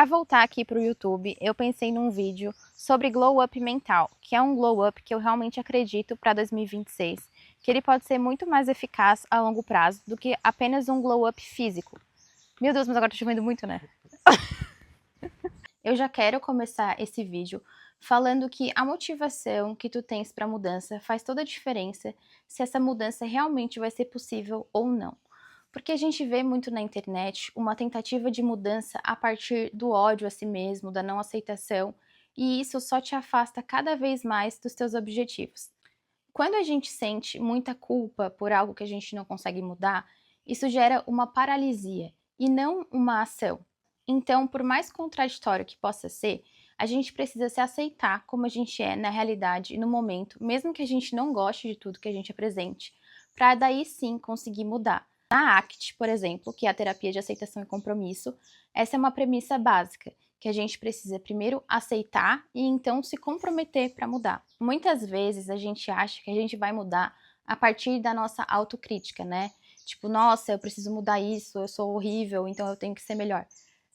Para voltar aqui para o YouTube, eu pensei num vídeo sobre Glow Up mental, que é um Glow Up que eu realmente acredito para 2026, que ele pode ser muito mais eficaz a longo prazo do que apenas um Glow Up físico. Meu Deus, mas agora tá chovendo muito, né? Eu já quero começar esse vídeo falando que a motivação que tu tens para a mudança faz toda a diferença se essa mudança realmente vai ser possível ou não. Porque a gente vê muito na internet uma tentativa de mudança a partir do ódio a si mesmo, da não aceitação, e isso só te afasta cada vez mais dos teus objetivos. Quando a gente sente muita culpa por algo que a gente não consegue mudar, isso gera uma paralisia e não uma ação. Então, por mais contraditório que possa ser, a gente precisa se aceitar como a gente é na realidade e no momento, mesmo que a gente não goste de tudo que a gente apresente, para daí sim conseguir mudar. Na ACT, por exemplo, que é a terapia de aceitação e compromisso, essa é uma premissa básica, que a gente precisa primeiro aceitar e então se comprometer para mudar. Muitas vezes a gente acha que a gente vai mudar a partir da nossa autocrítica, né? Tipo, nossa, eu preciso mudar isso, eu sou horrível, então eu tenho que ser melhor.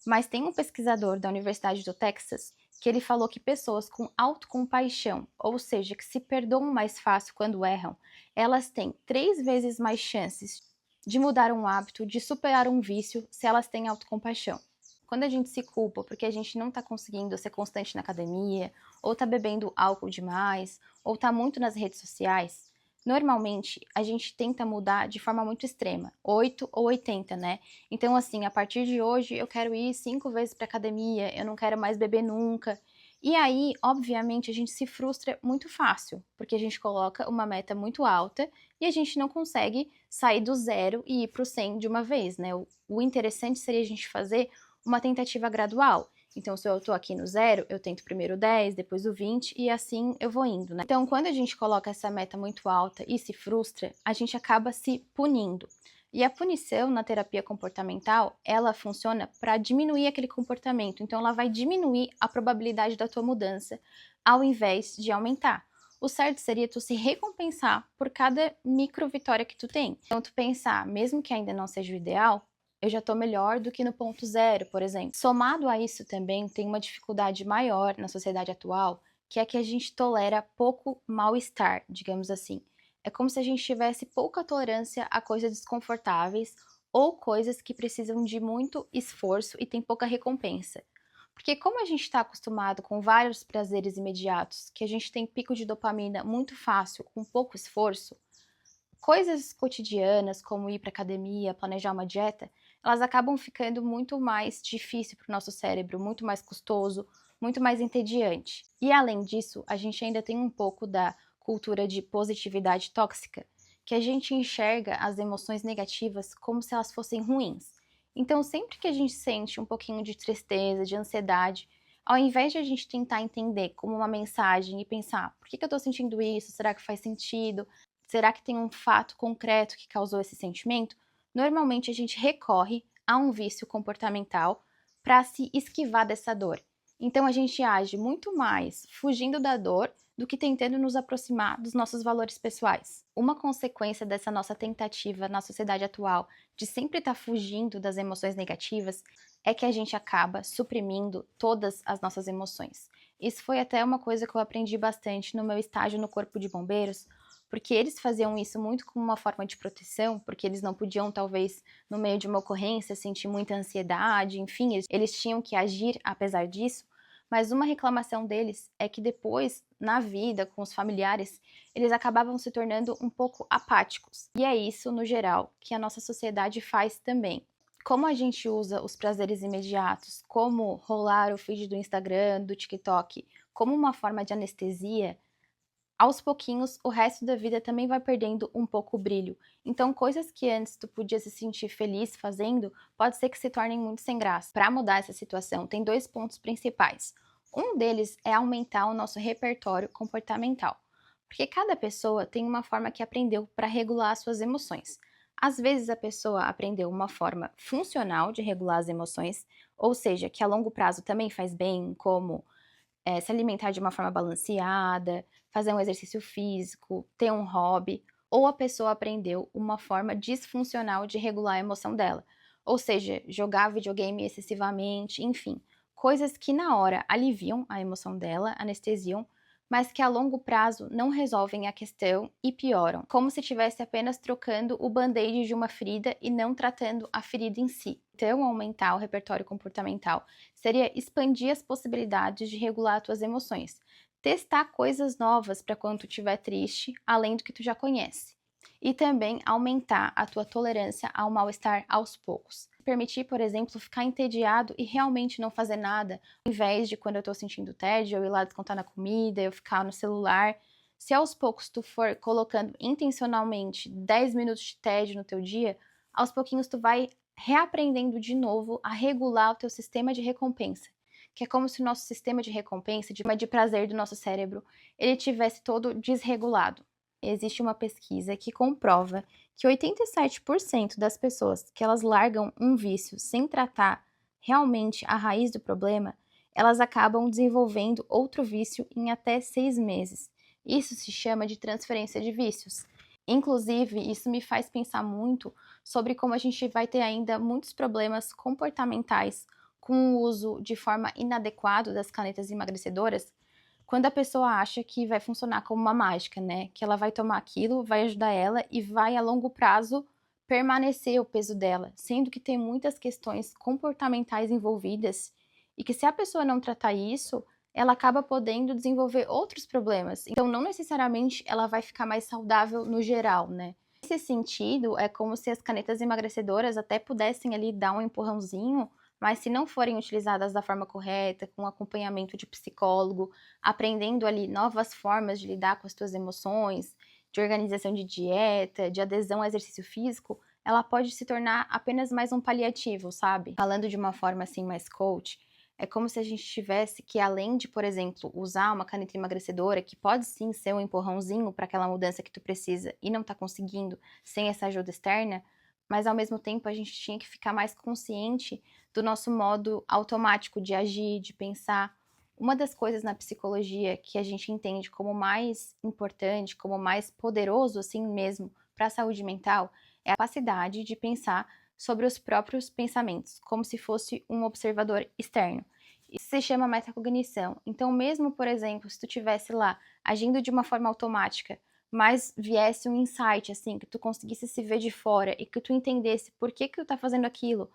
Mas tem um pesquisador da Universidade do Texas que ele falou que pessoas com autocompaixão, ou seja, que se perdoam mais fácil quando erram, elas têm 3 vezes mais chances de mudar um hábito, de superar um vício, se elas têm autocompaixão. Quando a gente se culpa porque a gente não está conseguindo ser constante na academia, ou está bebendo álcool demais, ou está muito nas redes sociais, normalmente a gente tenta mudar de forma muito extrema, 8 ou 80, né? Então, assim, a partir de hoje eu quero ir 5 vezes para academia, eu não quero mais beber nunca. E aí, obviamente, a gente se frustra muito fácil, porque a gente coloca uma meta muito alta e a gente não consegue sair do 0 e ir para o 100 de uma vez, né? O interessante seria a gente fazer uma tentativa gradual. Então, se eu estou aqui no 0, eu tento primeiro o 10, depois o 20 e assim eu vou indo, né? Então, quando a gente coloca essa meta muito alta e se frustra, a gente acaba se punindo. E a punição na terapia comportamental, ela funciona para diminuir aquele comportamento. Então, ela vai diminuir a probabilidade da tua mudança, ao invés de aumentar. O certo seria tu se recompensar por cada micro vitória que tu tem. Então, tu pensar, mesmo que ainda não seja o ideal, eu já estou melhor do que no ponto 0, por exemplo. Somado a isso também, tem uma dificuldade maior na sociedade atual, que é que a gente tolera pouco mal-estar, digamos assim. É como se a gente tivesse pouca tolerância a coisas desconfortáveis ou coisas que precisam de muito esforço e tem pouca recompensa. Porque como a gente está acostumado com vários prazeres imediatos, que a gente tem pico de dopamina muito fácil, com pouco esforço, coisas cotidianas, como ir para academia, planejar uma dieta, elas acabam ficando muito mais difícil para o nosso cérebro, muito mais custoso, muito mais entediante. E além disso, a gente ainda tem um pouco da cultura de positividade tóxica, que a gente enxerga as emoções negativas como se elas fossem ruins. Então, sempre que a gente sente um pouquinho de tristeza, de ansiedade, ao invés de a gente tentar entender como uma mensagem e pensar, por que eu estou sentindo isso? Será que faz sentido? Será que tem um fato concreto que causou esse sentimento? Normalmente a gente recorre a um vício comportamental para se esquivar dessa dor. Então a gente age muito mais fugindo da dor do que tentando nos aproximar dos nossos valores pessoais. Uma consequência dessa nossa tentativa na sociedade atual de sempre estar fugindo das emoções negativas é que a gente acaba suprimindo todas as nossas emoções. Isso foi até uma coisa que eu aprendi bastante no meu estágio no Corpo de Bombeiros, porque eles faziam isso muito como uma forma de proteção, porque eles não podiam, talvez, no meio de uma ocorrência, sentir muita ansiedade, enfim, eles tinham que agir apesar disso, mas uma reclamação deles é que depois, na vida, com os familiares, eles acabavam se tornando um pouco apáticos. E é isso, no geral, que a nossa sociedade faz também. Como a gente usa os prazeres imediatos, como rolar o feed do Instagram, do TikTok, como uma forma de anestesia, aos pouquinhos, o resto da vida também vai perdendo um pouco o brilho. Então, coisas que antes tu podia se sentir feliz fazendo, pode ser que se tornem muito sem graça. Para mudar essa situação, tem 2 pontos principais. Um deles é aumentar o nosso repertório comportamental, porque cada pessoa tem uma forma que aprendeu para regular as suas emoções. Às vezes a pessoa aprendeu uma forma funcional de regular as emoções, ou seja, que a longo prazo também faz bem, como se alimentar de uma forma balanceada, fazer um exercício físico, ter um hobby, ou a pessoa aprendeu uma forma disfuncional de regular a emoção dela, ou seja, jogar videogame excessivamente, enfim, coisas que na hora aliviam a emoção dela, anestesiam, mas que a longo prazo não resolvem a questão e pioram, como se estivesse apenas trocando o band-aid de uma ferida e não tratando a ferida em si. Então, aumentar o repertório comportamental seria expandir as possibilidades de regular suas emoções, testar coisas novas para quando tu estiver triste, além do que tu já conhece. E também aumentar a tua tolerância ao mal-estar aos poucos. Permitir, por exemplo, ficar entediado e realmente não fazer nada, ao invés de quando eu tô sentindo tédio, eu ir lá descontar na comida, eu ficar no celular. Se aos poucos tu for colocando intencionalmente 10 minutos de tédio no teu dia, aos pouquinhos tu vai reaprendendo de novo a regular o teu sistema de recompensa. Que é como se o nosso sistema de recompensa, de prazer do nosso cérebro, ele tivesse todo desregulado. Existe uma pesquisa que comprova que 87% das pessoas que elas largam um vício sem tratar realmente a raiz do problema, elas acabam desenvolvendo outro vício em até 6 meses. Isso se chama de transferência de vícios. Inclusive, isso me faz pensar muito sobre como a gente vai ter ainda muitos problemas comportamentais com o uso de forma inadequada das canetas emagrecedoras, quando a pessoa acha que vai funcionar como uma mágica, né? Que ela vai tomar aquilo, vai ajudar ela e vai a longo prazo permanecer o peso dela, sendo que tem muitas questões comportamentais envolvidas e que se a pessoa não tratar isso, ela acaba podendo desenvolver outros problemas. Então, não necessariamente ela vai ficar mais saudável no geral, né? Nesse sentido, é como se as canetas emagrecedoras até pudessem ali dar um empurrãozinho, mas se não forem utilizadas da forma correta, com acompanhamento de psicólogo, aprendendo ali novas formas de lidar com as tuas emoções, de organização de dieta, de adesão ao exercício físico, ela pode se tornar apenas mais um paliativo, sabe? Falando de uma forma assim mais coach, é como se a gente tivesse que, além de, por exemplo, usar uma caneta emagrecedora, que pode sim ser um empurrãozinho para aquela mudança que tu precisa e não tá conseguindo sem essa ajuda externa, mas ao mesmo tempo a gente tinha que ficar mais consciente do nosso modo automático de agir, de pensar. Uma das coisas na psicologia que a gente entende como mais importante, como mais poderoso assim mesmo para a saúde mental, é a capacidade de pensar sobre os próprios pensamentos, como se fosse um observador externo. Isso se chama metacognição. Então, mesmo, por exemplo, se tu estivesse lá agindo de uma forma automática, mas viesse um insight, assim, que tu conseguisse se ver de fora e que tu entendesse por que tu tá fazendo aquilo.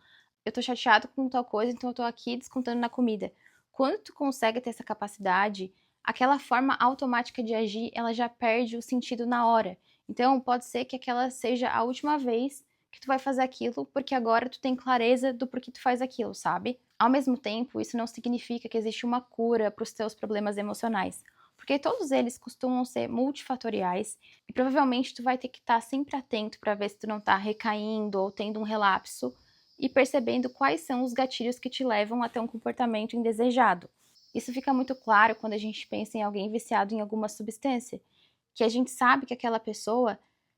Eu tô chateado com tal coisa, então eu tô aqui descontando na comida. Quando tu consegue ter essa capacidade, aquela forma automática de agir, ela já perde o sentido na hora. Então, pode ser que aquela seja a última vez que tu vai fazer aquilo, porque agora tu tem clareza do porquê tu faz aquilo, sabe? Ao mesmo tempo, isso não significa que existe uma cura para os teus problemas emocionais, porque todos eles costumam ser multifatoriais e provavelmente tu vai ter que estar sempre atento para ver se tu não tá recaindo ou tendo um relapso e percebendo quais são os gatilhos que te levam a ter um comportamento indesejado. Isso fica muito claro quando a gente pensa em alguém viciado em alguma substância, que a gente sabe que aquela pessoa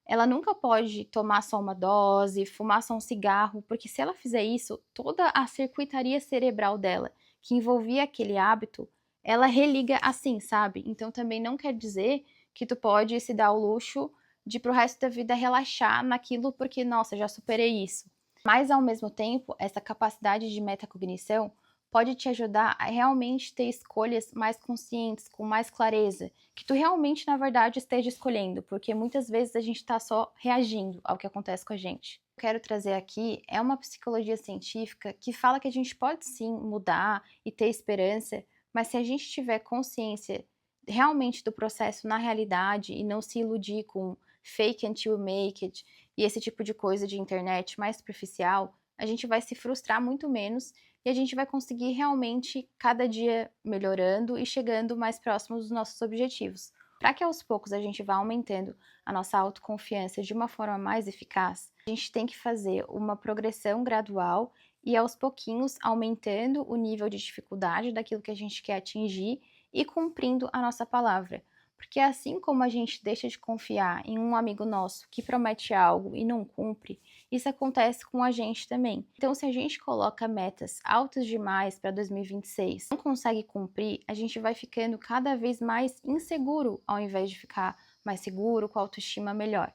ela nunca pode tomar só uma dose, fumar só um cigarro, porque se ela fizer isso, toda a circuitaria cerebral dela, que envolvia aquele hábito, ela religa assim, sabe? Então também não quer dizer que tu pode se dar o luxo de pro resto da vida relaxar naquilo porque, nossa, já superei isso. Mas ao mesmo tempo, essa capacidade de metacognição pode te ajudar a realmente ter escolhas mais conscientes, com mais clareza, que tu realmente, na verdade, esteja escolhendo, porque muitas vezes a gente está só reagindo ao que acontece com a gente. O que eu quero trazer aqui é uma psicologia científica que fala que a gente pode sim mudar e ter esperança, mas se a gente tiver consciência realmente do processo na realidade e não se iludir com fake until you make it e esse tipo de coisa de internet mais superficial, a gente vai se frustrar muito menos e a gente vai conseguir realmente cada dia melhorando e chegando mais próximos dos nossos objetivos. Para que aos poucos a gente vá aumentando a nossa autoconfiança de uma forma mais eficaz, a gente tem que fazer uma progressão gradual e aos pouquinhos aumentando o nível de dificuldade daquilo que a gente quer atingir e cumprindo a nossa palavra. Porque assim como a gente deixa de confiar em um amigo nosso que promete algo e não cumpre, isso acontece com a gente também. Então, se a gente coloca metas altas demais para 2026, não consegue cumprir, a gente vai ficando cada vez mais inseguro ao invés de ficar mais seguro, com a autoestima melhor.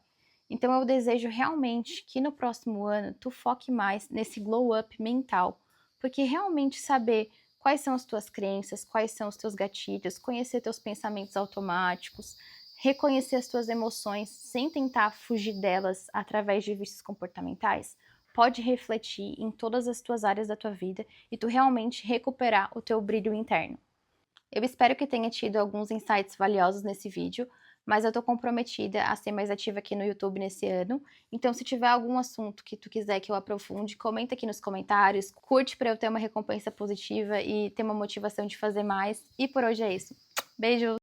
Então, eu desejo realmente que no próximo ano tu foque mais nesse glow up mental, porque realmente saber quais são as tuas crenças, quais são os teus gatilhos, conhecer teus pensamentos automáticos, reconhecer as tuas emoções sem tentar fugir delas através de vícios comportamentais, pode refletir em todas as tuas áreas da tua vida e tu realmente recuperar o teu brilho interno. Eu espero que tenha tido alguns insights valiosos nesse vídeo, mas eu tô comprometida a ser mais ativa aqui no YouTube nesse ano, então se tiver algum assunto que tu quiser que eu aprofunde, comenta aqui nos comentários, curte para eu ter uma recompensa positiva e ter uma motivação de fazer mais, e por hoje é isso. Beijo!